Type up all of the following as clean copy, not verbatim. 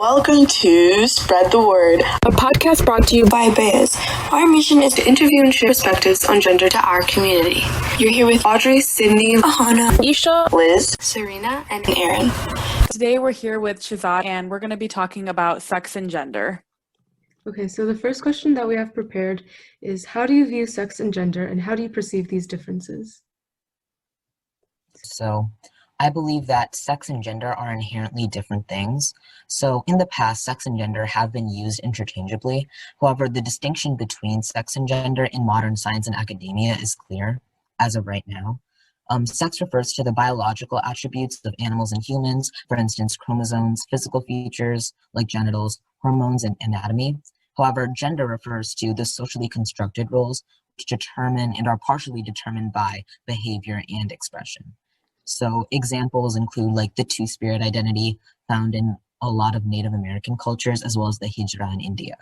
Welcome to Spread the Word, a podcast brought to you by Bayes. Our mission is to interview and share perspectives on gender to our community. You're here with Audrey, Sydney, Ahana, Isha, Liz, Serena, and Aaron. Today we're here with Shehzad, and we're going to be talking about sex and gender. Okay, so the first question that we have prepared is, how do you view sex and gender, and how do you perceive these differences? So I believe that sex and gender are inherently different things. So in the past, sex and gender have been used interchangeably. However, the distinction between sex and gender in modern science and academia is clear as of right now. Sex refers to the biological attributes of animals and humans, for instance, chromosomes, physical features like genitals, hormones, and anatomy. However, gender refers to the socially constructed roles which determine and are partially determined by behavior and expression. So examples include like the two-spirit identity found in a lot of Native American cultures, as well as the hijra in India.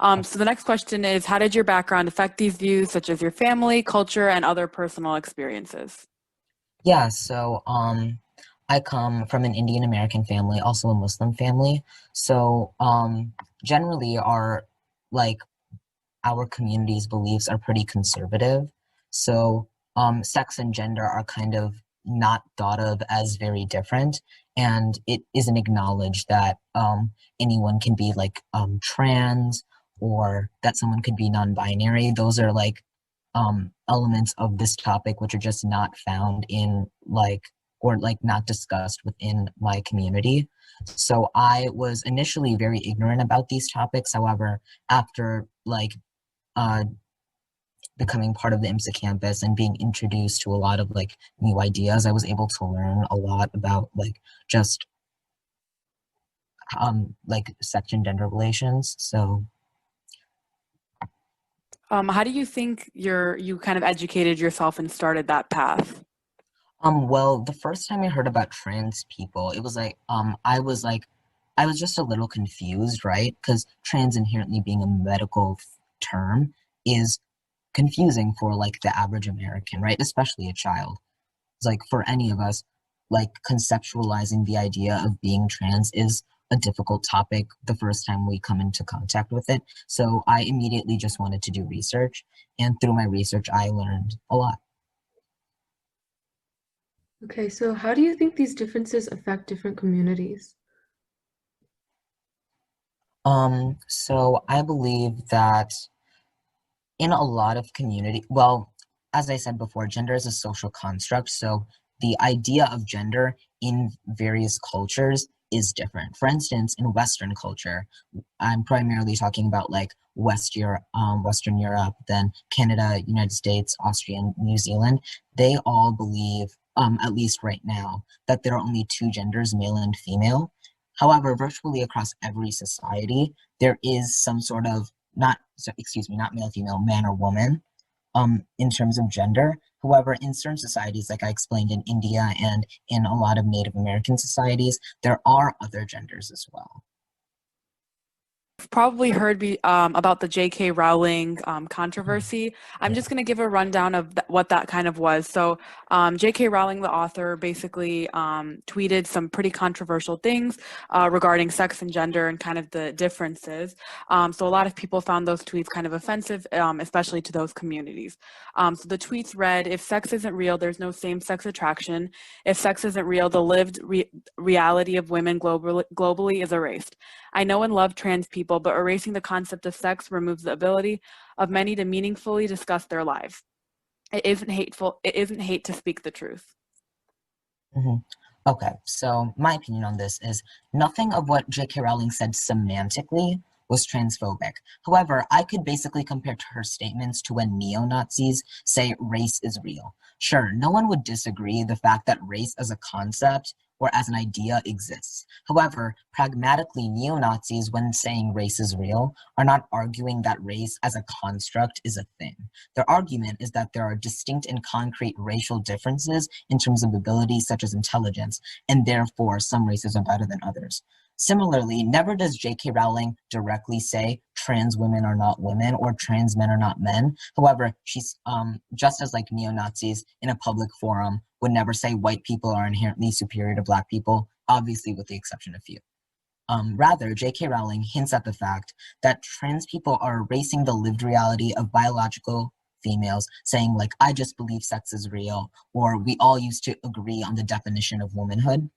So the next question is, how did your background affect these views, such as your family, culture, and other personal experiences? Yeah, so I come from an Indian American family, also a Muslim family. So generally our community's beliefs are pretty conservative. So sex and gender are kind of not thought of as very different, and it isn't acknowledged that anyone can be trans, or that someone could be non-binary. Those are elements of this topic which are just not found in not discussed within my community. So I was initially very ignorant about these topics. However, after becoming part of the IMSA campus and being introduced to a lot of new ideas, I was able to learn a lot about sex and gender relations. So how do you think you kind of educated yourself and started that path? Well, the first time I heard about trans people, it was I was just a little confused, right? Because trans inherently being a medical term is confusing for the average American, right? Especially a child. It's for any of us, conceptualizing the idea of being trans is a difficult topic the first time we come into contact with it. So I immediately just wanted to do research, and through my research, I learned a lot. Okay, so how do you think these differences affect different communities? So I believe that in a lot of community, well, as I said before, gender is a social construct. So the idea of gender in various cultures is different. For instance, in Western culture, I'm primarily talking about Western Europe, then Canada, United States, Austria, and New Zealand. They all believe, at least right now, that there are only two genders, male and female. However, virtually across every society, there is some sort of not male, female, man or woman, in terms of gender. However, in certain societies, like I explained in India and in a lot of Native American societies, there are other genders as well. You've probably heard about the J.K. Rowling controversy. I'm just going to give a rundown of what that kind of was. So J.K. Rowling, the author, basically tweeted some pretty controversial things regarding sex and gender and kind of the differences. So a lot of people found those tweets kind of offensive, especially to those communities. So the tweets read, "If sex isn't real, there's no same-sex attraction. If sex isn't real, the lived reality of women globally is erased. I know and love trans people, but erasing the concept of sex removes the ability of many to meaningfully discuss their lives. It isn't hateful. It isn't hate to speak the truth." Mm-hmm. Okay, so my opinion on this is nothing of what J.K. Rowling said semantically was transphobic. However, I could basically compare her statements to when neo-Nazis say race is real. Sure, no one would disagree the fact that race as a concept or as an idea exists. However, pragmatically, neo-Nazis, when saying race is real, are not arguing that race as a construct is a thing. Their argument is that there are distinct and concrete racial differences in terms of abilities such as intelligence, and therefore some races are better than others. Similarly, never does J.K. Rowling directly say trans women are not women or trans men are not men. However, she's just as neo-Nazis in a public forum would never say white people are inherently superior to black people, obviously with the exception of few. Rather, J.K. Rowling hints at the fact that trans people are erasing the lived reality of biological females, saying like, I just believe sex is real, or we all used to agree on the definition of womanhood.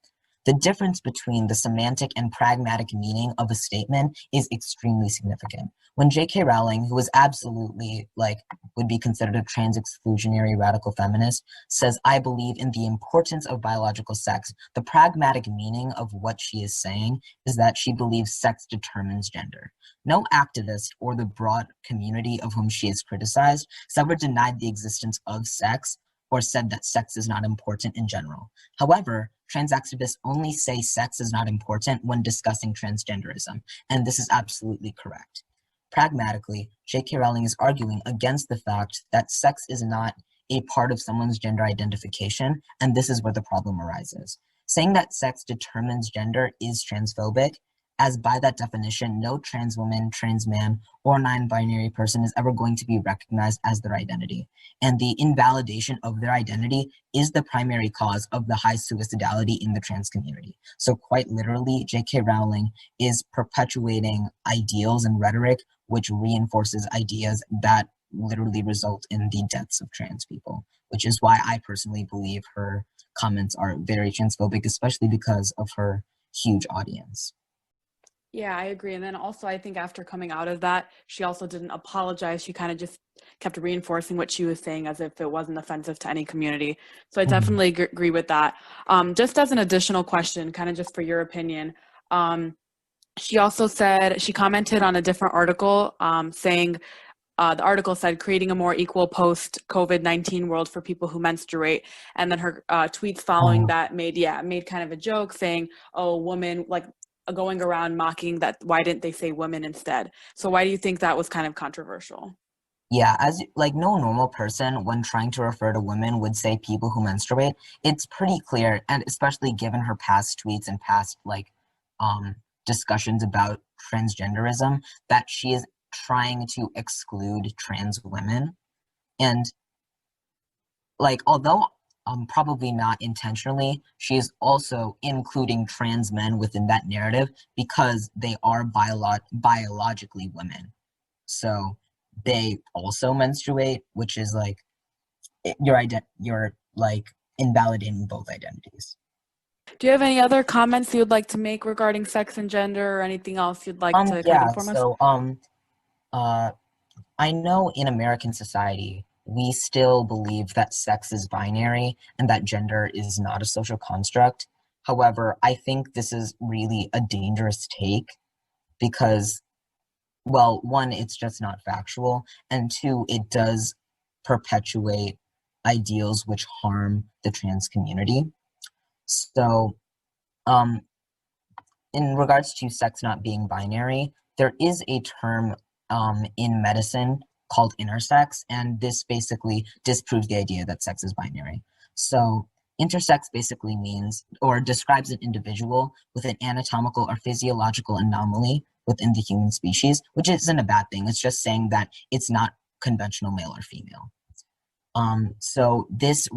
The difference between the semantic and pragmatic meaning of a statement is extremely significant. When J.K. Rowling, who is absolutely would be considered a trans exclusionary radical feminist, says, I believe in the importance of biological sex, the pragmatic meaning of what she is saying is that she believes sex determines gender. No activist or the broad community of whom she is criticized has ever denied the existence of sex or said that sex is not important in general. However, trans activists only say sex is not important when discussing transgenderism, and this is absolutely correct. Pragmatically, J.K. Rowling is arguing against the fact that sex is not a part of someone's gender identification, and this is where the problem arises. Saying that sex determines gender is transphobic, as by that definition, no trans woman, trans man, or non-binary person is ever going to be recognized as their identity. And the invalidation of their identity is the primary cause of the high suicidality in the trans community. So quite literally, J.K. Rowling is perpetuating ideals and rhetoric which reinforces ideas that literally result in the deaths of trans people, which is why I personally believe her comments are very transphobic, especially because of her huge audience. Yeah, I agree. And then also, I think after coming out of that, she also didn't apologize. She kind of just kept reinforcing what she was saying as if it wasn't offensive to any community. So I definitely agree with that. Just as an additional question, kind of just for your opinion, she also said, she commented on a different article saying, the article said, creating a more equal post-COVID-19 world for people who menstruate. And then her tweets following that made kind of a joke saying, oh, woman, going around mocking that, why didn't they say women instead? So why do you think that was kind of controversial? Yeah, as no normal person, when trying to refer to women, would say people who menstruate. It's pretty clear, and especially given her past tweets and past discussions about transgenderism, that she is trying to exclude trans women. And although probably not intentionally, she is also including trans men within that narrative because they are biologically women. So they also menstruate, which is you're invalidating both identities. Do you have any other comments you'd like to make regarding sex and gender, or anything else you'd like to kind of inform us? So I know in American society we still believe that sex is binary and that gender is not a social construct. However, I think this is really a dangerous take because, well, one, it's just not factual, and two, it does perpetuate ideals which harm the trans community. So, in regards to sex not being binary, there is a term in medicine called intersex, and this basically disproves the idea that sex is binary. So, intersex basically means or describes an individual with an anatomical or physiological anomaly within the human species, which isn't a bad thing. It's just saying that it's not conventional male or female. So this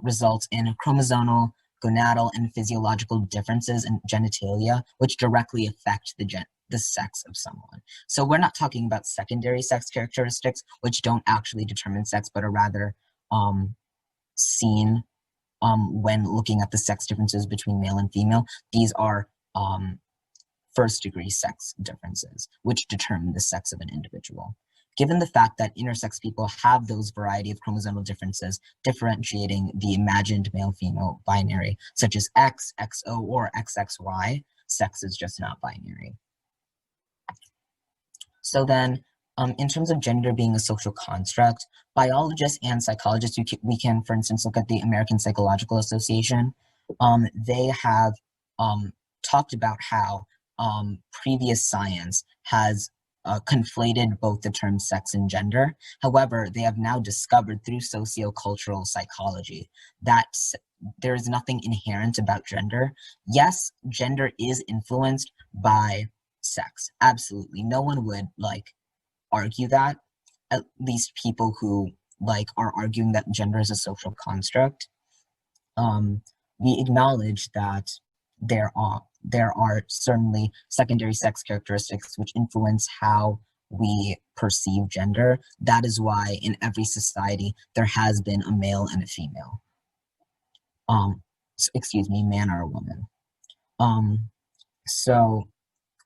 results in chromosomal, gonadal, and physiological differences in genitalia, which directly affect the sex of someone. So we're not talking about secondary sex characteristics, which don't actually determine sex, but are rather seen when looking at the sex differences between male and female. These are first-degree sex differences, which determine the sex of an individual. Given the fact that intersex people have those variety of chromosomal differences differentiating the imagined male-female binary, such as X, XO, or XXY, sex is just not binary. So then, in terms of gender being a social construct, biologists and psychologists, we can, for instance, look at the American Psychological Association. They have talked about how previous science has conflated both the terms sex and gender. However, they have now discovered through sociocultural psychology that there is nothing inherent about gender. Yes, gender is influenced by sex. Absolutely. No one would argue that. At least people who are arguing that gender is a social construct. We acknowledge that there are certainly secondary sex characteristics which influence how we perceive gender. That is why in every society there has been a male and a female. Man or a woman. So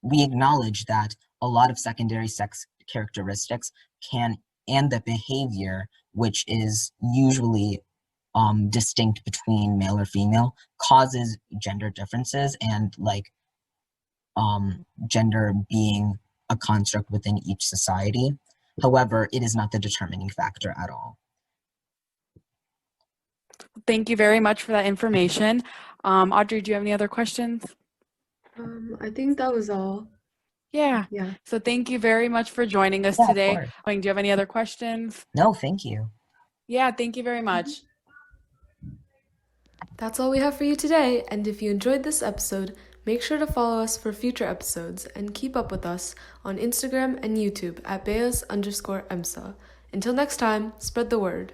we acknowledge that a lot of secondary sex characteristics and the behavior, which is usually distinct between male or female, causes gender differences and gender being a construct within each society. However, it is not the determining factor at all. Thank you very much for that information. Audrey, do you have any other questions? I think that was all. Yeah. So thank you very much for joining us today. Do you have any other questions? No, thank you. Yeah, thank you very much. That's all we have for you today, and if you enjoyed this episode, make sure to follow us for future episodes and keep up with us on Instagram and YouTube at @Beas_IMSA. Until next time, spread the word.